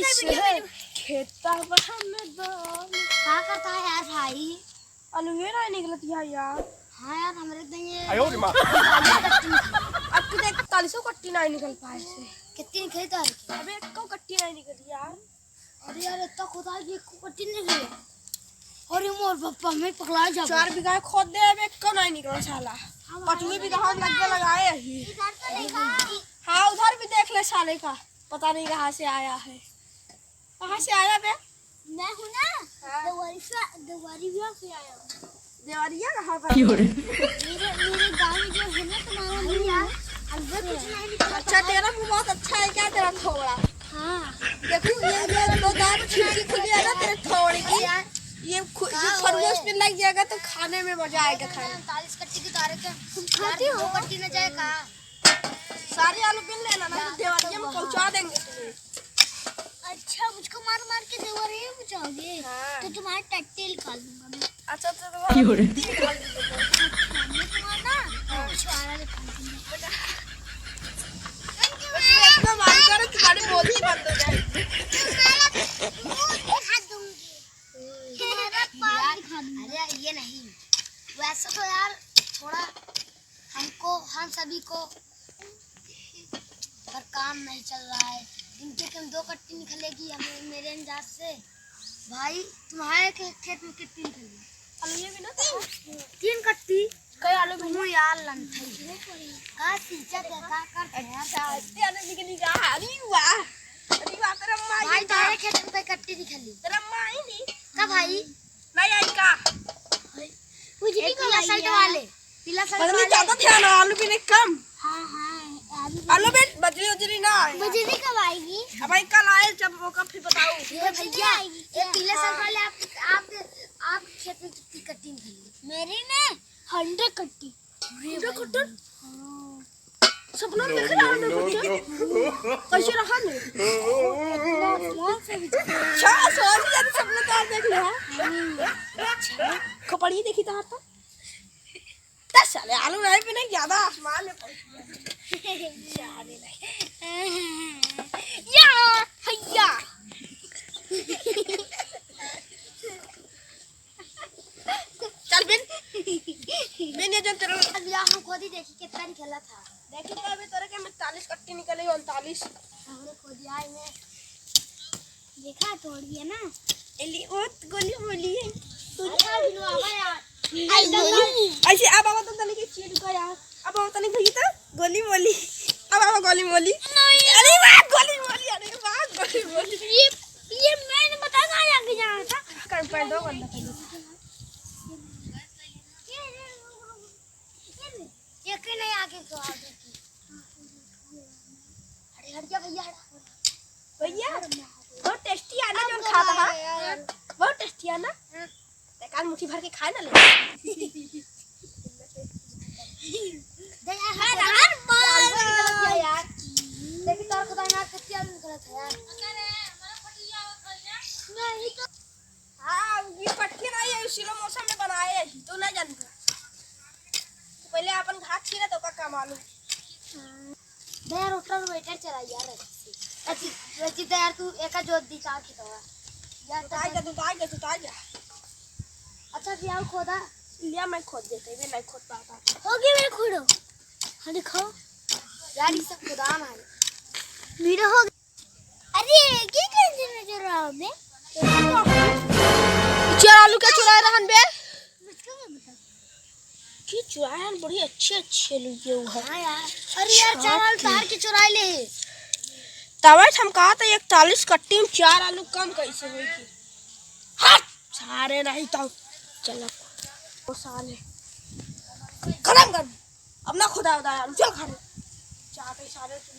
खेता में क्या करता है यार भाई? अलुए ना निकलती है यार। हाँ यार हमारे तो ये अब तो देख 40 कट्टी नहीं निकल पाए से। कितनी निकली तो अबे एक कट्टी नहीं निकली यार। अरे यार इतना खुदा है कि एक कट्टी निकली। अरे मोर पापा में पकड़ा जा 4 बीघा खोद दे अब एक को नहीं निकला साला। 5 बीघा हम लग लगाए ही। इधर तो देखा। हाँ उधर भी देख ले साले का, पता नहीं कहाँ से आया है। कहाँ से आया बे? मैं हूँ ना देवारी से आया हूँ। देवारिया कहाँ पर? मेरे गाँव में जो है ना तुम्हारा भैया अंदर कुछ नहीं निकला। अच्छा तेरा मुँह बहुत अच्छा है क्या तेरा थोड़ा? हाँ देखो ये दो दांत खिड़की खुली है ना तेरे थोड़ी की। ये खरगोश में लग जाएगा तो खाने में मजा आएगा खाने। 40 कट्टी की तारीख खाती हो। 2 कट्टी न जाए कहाँ? सारे आलू बिन लेना ना तो देवारिया में पहुँचा देंगे तुम्हें। अच्छा मुझको मार मार के देवारिया में पहुँचाओगे? हाँ। तो तुम्हारे टट्टे निकाल दूंगा मैं। अच्छा तो पिछवाड़ा निकाल दूंगा। इतना मार कर तुम्हारी बोली ही बंद हो जाएगी। अरे ये नहीं, वैसे तो यार थोड़ा हम सभी को पर काम नहीं चल रहा है। इनके कम 2 कट्टी निकलेगी हमें मेरे अंदाज से। भाई तुम्हारे खेत में कितनी निकली? आलू भी ना 3 कट्टी। कई आलू भी तुम यार लंठई का सींचा क्या कर अच्छा इतने आलू निकली का। अरे वाह तेरा माँ भाई तुम्हारे खेत में कट्टी निकली। तेरा माँ ही नहीं का भाई नहीं आई का मुझे भी पीला शर्ट वाले बदली ज्यादा ध्यान आलू भी नहीं कम। हाँ हाँ आलू भी बजरी उजरी ना आए। बजरी कब आएगी? अब भाई कल आए जब वो कब फिर बताओ। ये भैया ये पीले शर्ट वाले आप खेत में कितनी कट्टी निकली? मेरी में 100 कट्टी। 100 कट्टी सपना में देख रहा है कैसे रहा नहीं। अच्छा सोच लिया तो सपना तो देख लिया। कपड़ी देखी तो आता 10 साल आलू नहीं भी नहीं ज्यादा आसमान में या भैया चल बिन ये जब तेरा अभी हम खुद ही देखी कितना निकला था। देखी तो अभी तेरे के 40 कट्टी निकले 39 हमने खुद आई में देखा तोड़ दिया ना। एली ओ गोली बोली है अच्छा बिनु आवा यार ऐसे अब आवा तो तने के चीट का यार। अब आवा तने गई तो गोली मोली। अब आवा गोली मोली। अरे वाह गोली मोली। अरे वाह गोली मोली। ये मैंने बताया आगे जाना था। कर पर दो बंदा पहले ये के नहीं आगे को आगे की। अरे हट जा भैया भैया बहुत टेस्टी आना जो खाता है बहुत टेस्टी आना। एक मुट्ठी भर के खाए ना ले यार मार यार लेकिन तार खुदा यार कितनी आलू निकला था यार। नहीं तो हाँ ये पटकी नहीं है स्लो मौसम में बनाए है तो ना जानता। तो पहले अपन घाट छीना तो का मालूम। यार उठर वेटर चला यार अच्छी तो यार तू एका जोत दी का खितवा यार तो आ जा। अच्छा फिर खोदा लिया मैं खोद देते मैं नहीं खोद पाता। हो गया मेरे खोदो। हाँ दिखाओ यार ये सब खुदा हमारे मेरा हो गया। अरे क्या टेंशन में जो रहा मैं 4 आलू क्या चुराए रहन बे मुझको क्या बता की चुराए बड़ी अच्छे लिए हुआ। हाँ यार अरे यार 4 आलू तार के चुराए ले तवे हम कहा था 41 कट्टी में 4 आलू कम कैसे हुई थी। हट सारे नहीं तो चलो वो साले खत्म कर अब ना खुदा चल खा चाहते सारे तुम